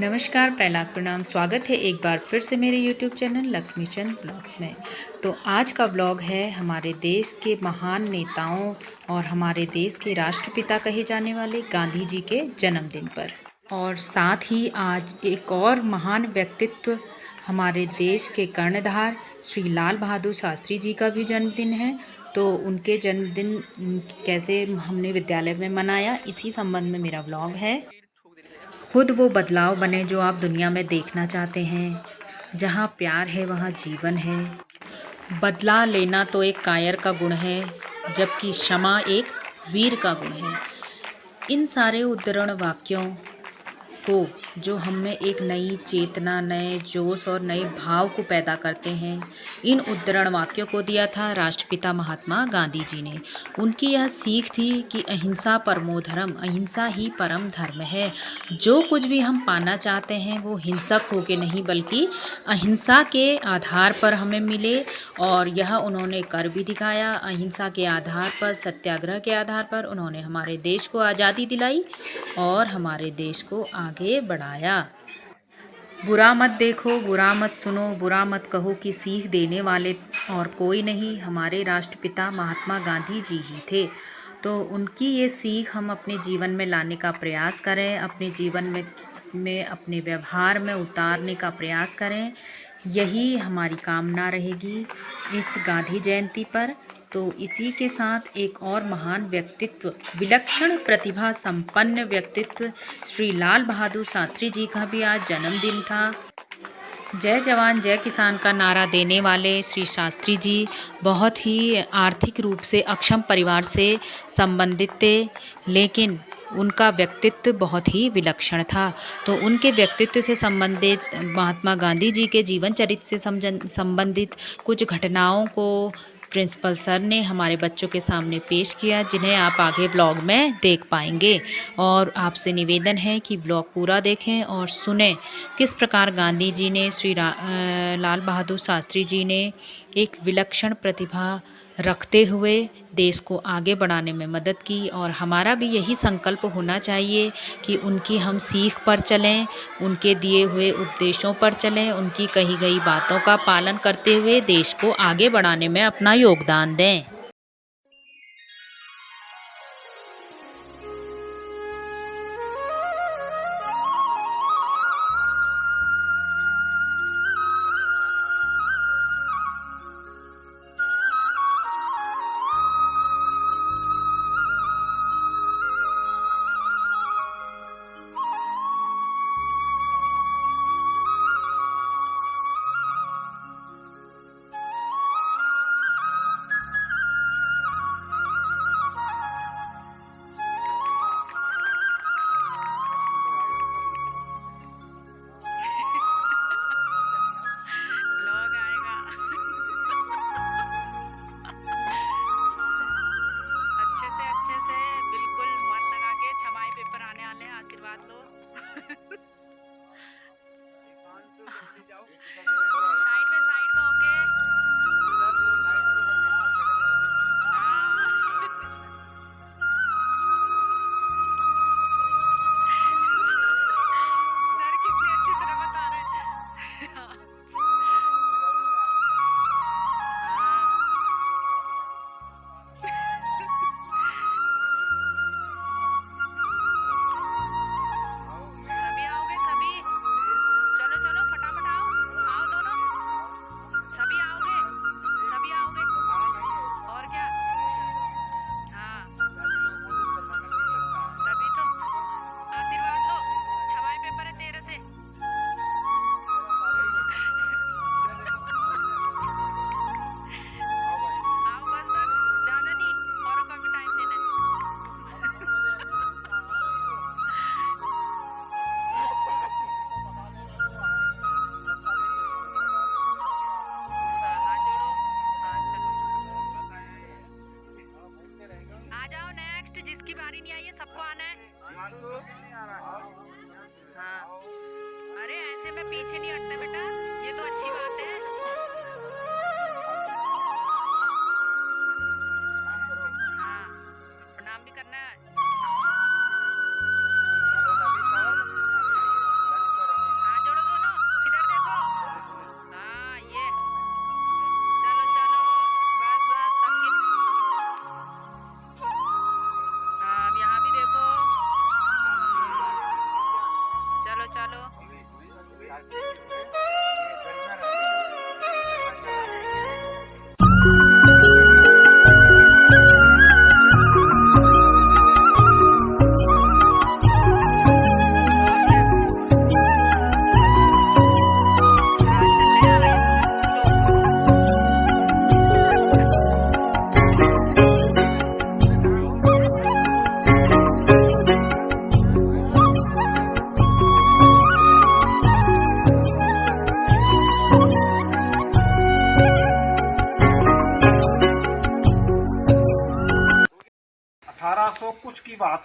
नमस्कार, पहला प्रणाम। स्वागत है एक बार फिर से मेरे यूट्यूब चैनल लक्ष्मी चंद ब्लॉग्स में। तो आज का ब्लॉग है हमारे देश के महान नेताओं और हमारे देश के राष्ट्रपिता कहे जाने वाले गांधी जी के जन्मदिन पर। और साथ ही आज एक और महान व्यक्तित्व हमारे देश के कर्णधार श्री लाल बहादुर शास्त्री जी का भी जन्मदिन है। तो उनके जन्मदिन कैसे हमने विद्यालय में मनाया, इसी संबंध में मेरा ब्लॉग है। खुद वो बदलाव बने जो आप दुनिया में देखना चाहते हैं। जहाँ प्यार है वहाँ जीवन है। बदला लेना तो एक कायर का गुण है, जबकि क्षमा एक वीर का गुण है। इन सारे उद्धरण वाक्यों को जो हम में एक नई चेतना, नए जोश और नए भाव को पैदा करते हैं, इन उद्धरण वाक्यों को दिया था राष्ट्रपिता महात्मा गांधी जी ने। उनकी यह सीख थी कि अहिंसा परमो धर्म, अहिंसा ही परम धर्म है। जो कुछ भी हम पाना चाहते हैं वो हिंसक होके नहीं बल्कि अहिंसा के आधार पर हमें मिले, और यह उन्होंने कर भी दिखाया। अहिंसा के आधार पर, सत्याग्रह के आधार पर उन्होंने हमारे देश को आज़ादी दिलाई और हमारे देश को आगे बढ़ाया। बुरा मत देखो, बुरा मत सुनो, बुरा मत कहो कि सीख देने वाले और कोई नहीं, हमारे राष्ट्रपिता महात्मा गांधी जी ही थे। तो उनकी ये सीख हम अपने जीवन में लाने का प्रयास करें, अपने जीवन में अपने व्यवहार में उतारने का प्रयास करें। यही हमारी कामना रहेगी इस गांधी जयंती पर। तो इसी के साथ एक और महान व्यक्तित्व, विलक्षण प्रतिभा संपन्न व्यक्तित्व श्री लाल बहादुर शास्त्री जी का भी आज जन्मदिन था। जय जवान जय किसान का नारा देने वाले श्री शास्त्री जी बहुत ही आर्थिक रूप से अक्षम परिवार से संबंधित थे, लेकिन उनका व्यक्तित्व बहुत ही विलक्षण था। तो उनके व्यक्तित्व से संबंधित, महात्मा गांधी जी के जीवन चरित्र से संबंधित कुछ घटनाओं को प्रिंसिपल सर ने हमारे बच्चों के सामने पेश किया, जिन्हें आप आगे ब्लॉग में देख पाएंगे। और आपसे निवेदन है कि ब्लॉग पूरा देखें और सुने किस प्रकार गांधी जी ने, लाल बहादुर शास्त्री जी ने एक विलक्षण प्रतिभा रखते हुए देश को आगे बढ़ाने में मदद की। और हमारा भी यही संकल्प होना चाहिए कि उनकी हम सीख पर चलें, उनके दिए हुए उपदेशों पर चलें, उनकी कही गई बातों का पालन करते हुए देश को आगे बढ़ाने में अपना योगदान दें। ब्लॉग आएगा। अच्छे से बिल्कुल मन लगा के, छमाई पेपर आने वाले हैं, आशीर्वाद लो। साइड में ओके। हाँ। सर कितनी अच्छी तरह बता रहे हैं। हाँ। सभी आओगे सभी? चलो चलो फटाफट आओ, आओ दोनों, सभी आओगे, सभी आओगे। और क्या। हाँ तभी तो, आशीर्वाद लो, छमाई पेपर है तेरे से। आओ बस बस, ज्यादा नहीं, औरों का भी टाइम देना है। हाथ जोड़ो। हाँ चलो आ जाओ, नेक्स्ट जिसकी बारी नहीं आई है सबको आना है। हाँ अरे ऐसे में पीछे नहीं हटते बेटा, ये तो अच्छी बात है। हाँ प्रणाम भी करना है।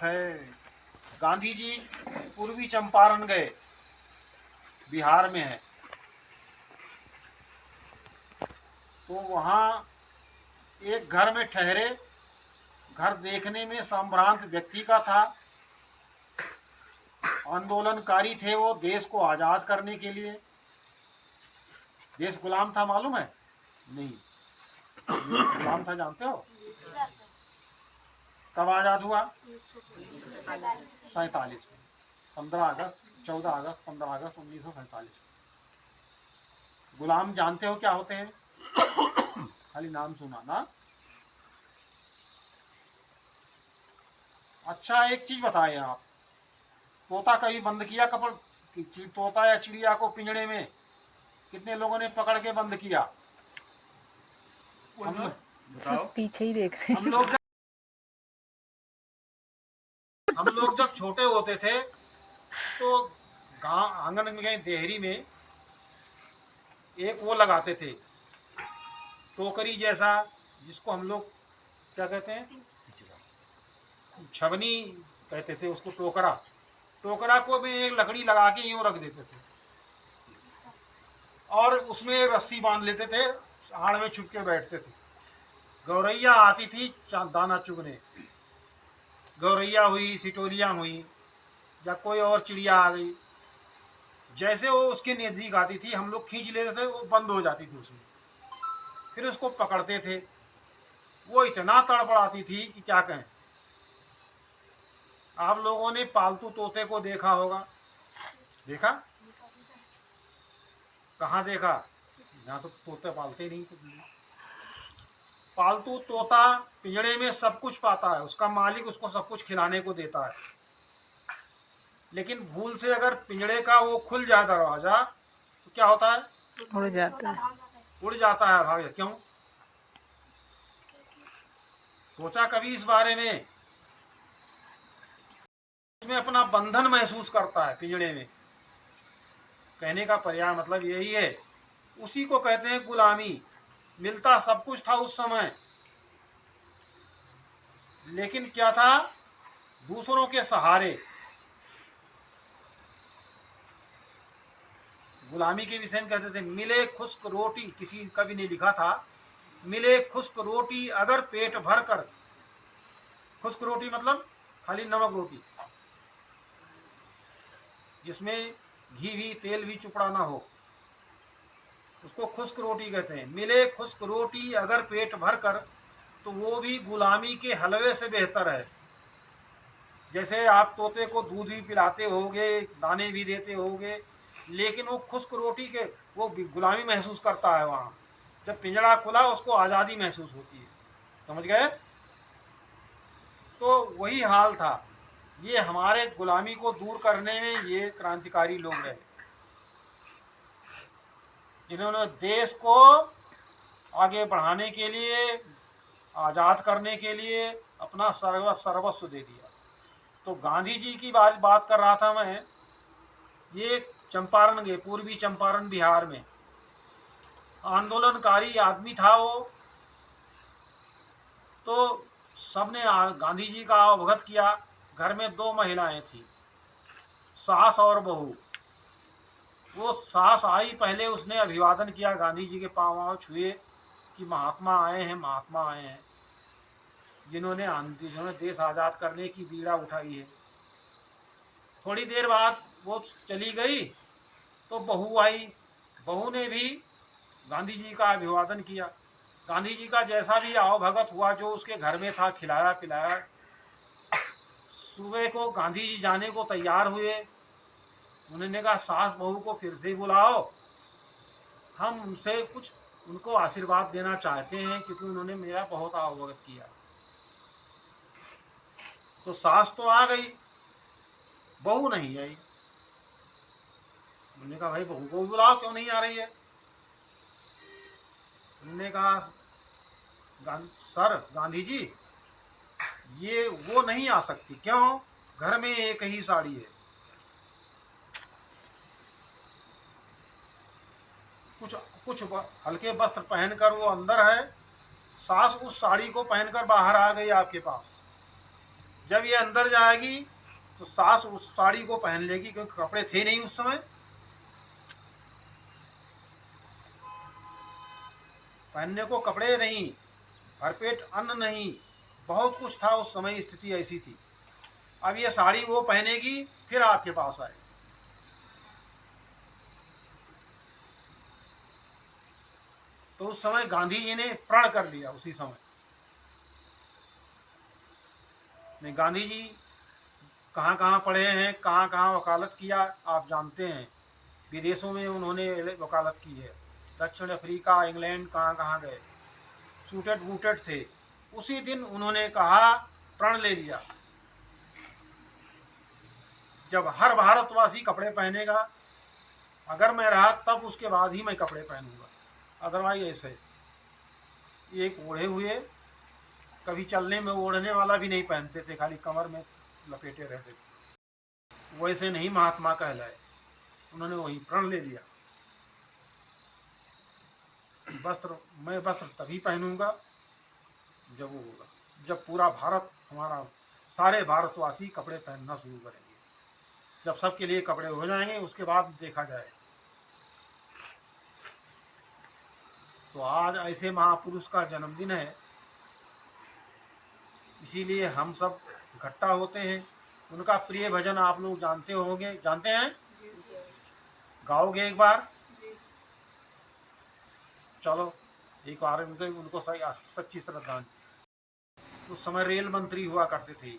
बात है, गांधी जी पूर्वी चंपारण गए, बिहार में है, तो वहाँ एक घर में ठहरे। घर देखने में संभ्रांत व्यक्ति का था, आंदोलनकारी थे वो देश को आज़ाद करने के लिए। देश गुलाम था, मालूम है? नहीं, गुलाम था, जानते हो? कब आज़ाद हुआ? 47 में, 15 अगस्त, 14 अगस्त, 15 अगस्त 1947। गुलाम जानते हो क्या होते हैं? खाली नाम सुना ना। अच्छा, एक चीज बताएं आप, तोता कभी बंद किया कपड़? तोता या चिड़िया को पिंजड़े में कितने लोगों ने पकड़ के बंद किया? हम लोग बताओ। पीछे ही देख रहे हैं। हम लोग जब छोटे होते थे तो गांव आंगन में, देहरी में एक वो लगाते थे, टोकरी जैसा, जिसको हम लोग क्या कहते हैं, छबनी कहते थे उसको, टोकरा। टोकरा को भी एक लकड़ी लगा के यूं रख देते थे और उसमें रस्सी बांध लेते थे, आड़ में छुप के बैठते थे। गौरैया आती थी दाना चुगने, गौरैया हुई, सिटोरिया हुई, या कोई और चिड़िया आ गई, जैसे वो उसके नजदीक आती थी हम लोग खींच लेते थे, वो बंद हो जाती थी उसमें। फिर उसको पकड़ते थे, वो इतना तड़पड़ाती थी कि क्या कहें। आप लोगों ने पालतू तोते को देखा होगा, देखा? कहाँ देखा? यहाँ तो तोते पालते नहीं कुछ नहीं। पालतू तोता पिंजड़े में सब कुछ पाता है, उसका मालिक उसको सब कुछ खिलाने को देता है, लेकिन भूल से अगर पिंजड़े का वो खुल जाए दरवाजा तो क्या होता है? उड़ जाता है। उड़ जाता है, भाग। क्यों? सोचा कभी इस बारे में? उसमें अपना बंधन महसूस करता है पिंजड़े में। कहने का पर्याय मतलब यही है, उसी को कहते हैं गुलामी। मिलता सब कुछ था उस समय, लेकिन क्या था? दूसरों के सहारे। गुलामी के विषय में कहते थे, मिले खुश्क रोटी, किसी कवि ने लिखा था, मिले खुश्क रोटी अगर पेट भर कर। खुश्क रोटी मतलब खाली नमक रोटी, जिसमें घी भी तेल भी चुपड़ा ना हो, उसको खुश्क रोटी कहते हैं। मिले खुश्क रोटी अगर पेट भर कर, तो वो भी गुलामी के हलवे से बेहतर है। जैसे आप तोते को दूध भी पिलाते होगे, दाने भी देते होगे, लेकिन वो खुश्क रोटी के वो गुलामी महसूस करता है। वहाँ जब पिंजड़ा खुला उसको आज़ादी महसूस होती है, समझ गए? तो वही हाल था। ये हमारे गुलामी को दूर करने में ये क्रांतिकारी लोग रहे, जिन्होंने देश को आगे बढ़ाने के लिए, आज़ाद करने के लिए अपना सर्वस्व दे दिया। तो गांधी जी की बात कर रहा था मैं। ये चंपारण गए, पूर्वी चंपारण बिहार में, आंदोलनकारी आदमी था वो। तो सबने गांधी जी का अवगत किया। घर में 2 महिलाएं थी, सास और बहू। वो सास आई, पहले उसने अभिवादन किया, गांधी जी के पांव छुए कि महात्मा आए हैं, महात्मा आए हैं, जिन्होंने देश आज़ाद करने की बीड़ा उठाई है। थोड़ी देर बाद वो चली गई तो बहू आई। बहू ने भी गांधी जी का अभिवादन किया। गांधी जी का जैसा भी आओ भगत हुआ, जो उसके घर में था, खिलाया पिलाया। सुबह को गांधी जी जाने को तैयार हुए। उन्होंने कहा, सास बहू को फिर से बुलाओ, हम उनसे कुछ उनको आशीर्वाद देना चाहते हैं, क्योंकि उन्होंने मेरा बहुत अवगत किया। तो सास तो आ गई, बहू नहीं आई। उन्होंने कहा, भाई बहू को बुलाओ, क्यों नहीं आ रही है? उन्होंने कहा, सर गांधी जी, ये वो नहीं आ सकती। क्यों? घर में एक ही साड़ी है। कुछ कुछ हल्के वस्त्र पहनकर वो अंदर है, सास उस साड़ी को पहनकर बाहर आ गई आपके पास, जब ये अंदर जाएगी तो सास उस साड़ी को पहन लेगी, क्योंकि कपड़े थे नहीं उस समय, पहनने को कपड़े नहीं, भरपेट अन्न नहीं, बहुत कुछ था उस समय, स्थिति ऐसी थी। अब ये साड़ी वो पहनेगी, फिर आपके पास आएगी। तो उस समय गांधी जी ने प्रण कर लिया उसी समय। नहीं, गांधी जी कहाँ कहाँ पढ़े हैं, कहाँ कहाँ वकालत किया, आप जानते हैं। विदेशों में उन्होंने वकालत की है, दक्षिण अफ्रीका, इंग्लैंड, कहाँ कहाँ गए, सूटेड बूटेड थे। उसी दिन उन्होंने कहा, प्रण ले लिया, जब हर भारतवासी कपड़े पहनेगा, अगर मैं रहा तब उसके बाद ही मैं कपड़े पहनूंगा, अदरवाइज ऐसे एक ओढ़े हुए, कभी चलने में ओढ़ने वाला भी नहीं पहनते थे, खाली कमर में लपेटे रहते थे। वैसे नहीं महात्मा कहलाए। उन्होंने वही प्रण ले लिया, मैं वस्त्र तभी पहनूंगा जब वो होगा, जब पूरा भारत हमारा, सारे भारतवासी कपड़े पहनना शुरू करेंगे। जब सबके लिए कपड़े हो जाएंगे, उसके बाद देखा जाए। तो आज ऐसे महापुरुष का जन्मदिन है, इसीलिए हम सब इकट्ठा होते हैं। उनका प्रिय भजन आप लोग जानते होंगे, जानते हैं, गाओगे एक बार? चलो एक बार उनको सच्ची श्रद्धांजलि। उस समय रेल मंत्री हुआ करते थे।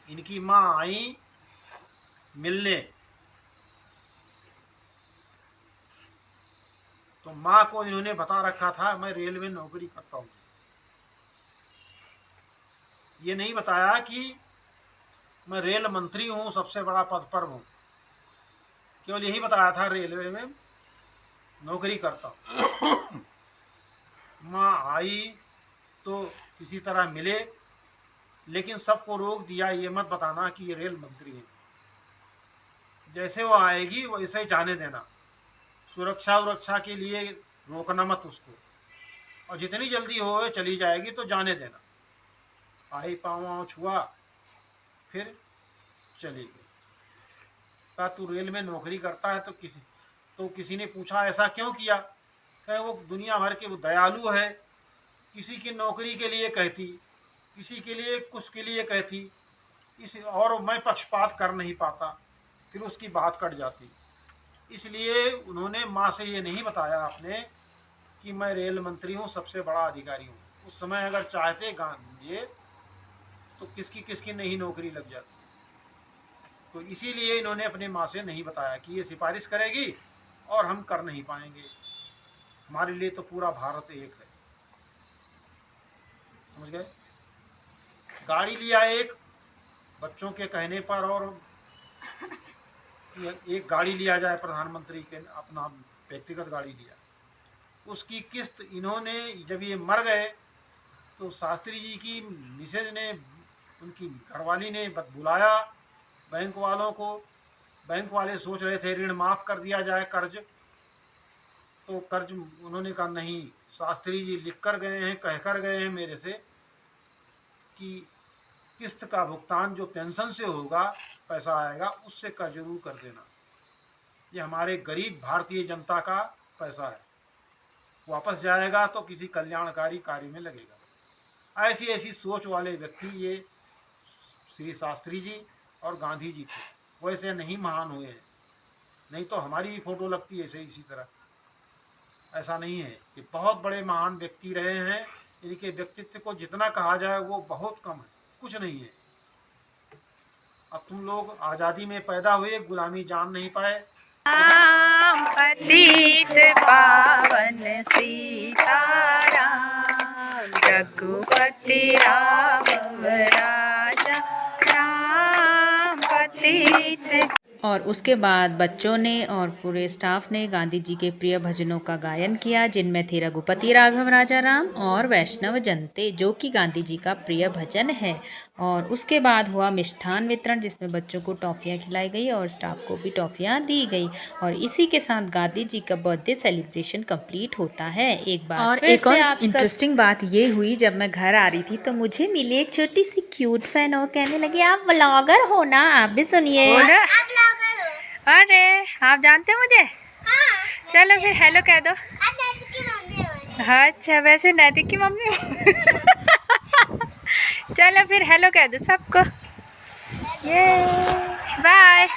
इनकी माँ आई मिलने, तो माँ को इन्होंने बता रखा था मैं रेलवे नौकरी करता हूँ। ये नहीं बताया कि मैं रेल मंत्री हूँ, सबसे बड़ा पद पर हूँ, केवल यही बताया था रेलवे में नौकरी करता हूँ। माँ आई तो किसी तरह मिले, लेकिन सबको रोक दिया, ये मत बताना कि ये रेल मंत्री है। जैसे वो आएगी वैसे ही जाने देना, सुरक्षा के लिए रोकना मत उसको, और जितनी जल्दी हो चली जाएगी तो जाने देना। आई पाँव छुआ, फिर चली गई। कहा तू रेल में नौकरी करता है तो किसी ने पूछा ऐसा क्यों किया? कहे वो दुनिया भर के वो दयालु है, किसी की नौकरी के लिए कहती, किसी के लिए कुछ के लिए कहती, और मैं पक्षपात कर नहीं पाता, फिर उसकी बात कट जाती। इसलिए उन्होंने माँ से ये नहीं बताया आपने कि मैं रेल मंत्री हूँ, सबसे बड़ा अधिकारी हूँ। उस समय अगर चाहते गांधी तो किसकी किसकी नहीं नौकरी लग जाती। तो इसीलिए इन्होंने अपने माँ से नहीं बताया कि ये सिफारिश करेगी और हम कर नहीं पाएंगे, हमारे लिए तो पूरा भारत एक है। समझ गए? गाड़ी लिया एक बच्चों के कहने पर, और एक गाड़ी लिया जाए प्रधानमंत्री के, अपना व्यक्तिगत गाड़ी लिया, उसकी किस्त इन्होंने, जब ये मर गए तो शास्त्री जी की मिसेज ने, उनकी घरवाली ने बुलाया बैंक वालों को। बैंक वाले सोच रहे थे ऋण माफ़ कर दिया जाए, कर्ज, तो कर्ज उन्होंने कहा नहीं, शास्त्री जी लिख कर गए हैं, कह कर गए हैं मेरे से कि किस्त का भुगतान जो पेंशन से होगा, पैसा आएगा उससे का जरूर कर देना, ये हमारे गरीब भारतीय जनता का पैसा है, वापस जाएगा तो किसी कल्याणकारी कार्य में लगेगा। ऐसी ऐसी सोच वाले व्यक्ति ये श्री शास्त्री जी और गांधी जी थे। वैसे नहीं महान हुए हैं, नहीं तो हमारी भी फोटो लगती है ऐसे इसी तरह। ऐसा नहीं है, ये बहुत बड़े महान व्यक्ति रहे हैं, इनके व्यक्तित्व को जितना कहा जाए वो बहुत कम है, कुछ नहीं है। अब तुम लोग आज़ादी में पैदा हुए, गुलामी जान नहीं पाए। पतित पावन सीताराम, रघुपति राम राजा राम, पतित और उसके बाद बच्चों ने और पूरे स्टाफ ने गांधी जी के प्रिय भजनों का गायन किया, जिनमें थे रघुपति राघव राजा राम और वैष्णव जनते, जो कि गांधी जी का प्रिय भजन है। और उसके बाद हुआ मिष्ठान वितरण, जिसमें बच्चों को टॉफ़ियाँ खिलाई गई और स्टाफ को भी टॉफ़ियाँ दी गई। और इसी के साथ गांधी जी का बर्थडे सेलिब्रेशन कंप्लीट होता है। एक बार और एक और इंटरेस्टिंग बात ये हुई, जब मैं घर आ रही थी तो मुझे मिली एक छोटी सी क्यूट फैन और कहने लगी आप व्लॉगर हो ना, आप भी सुनिए। अरे आप जानते हो मुझे? हाँ, चलो फिर हेलो कह दो। अच्छा, वैसे नैतिक की मम्मी हो। चलो फिर हेलो कह दो सबको। ये बाय।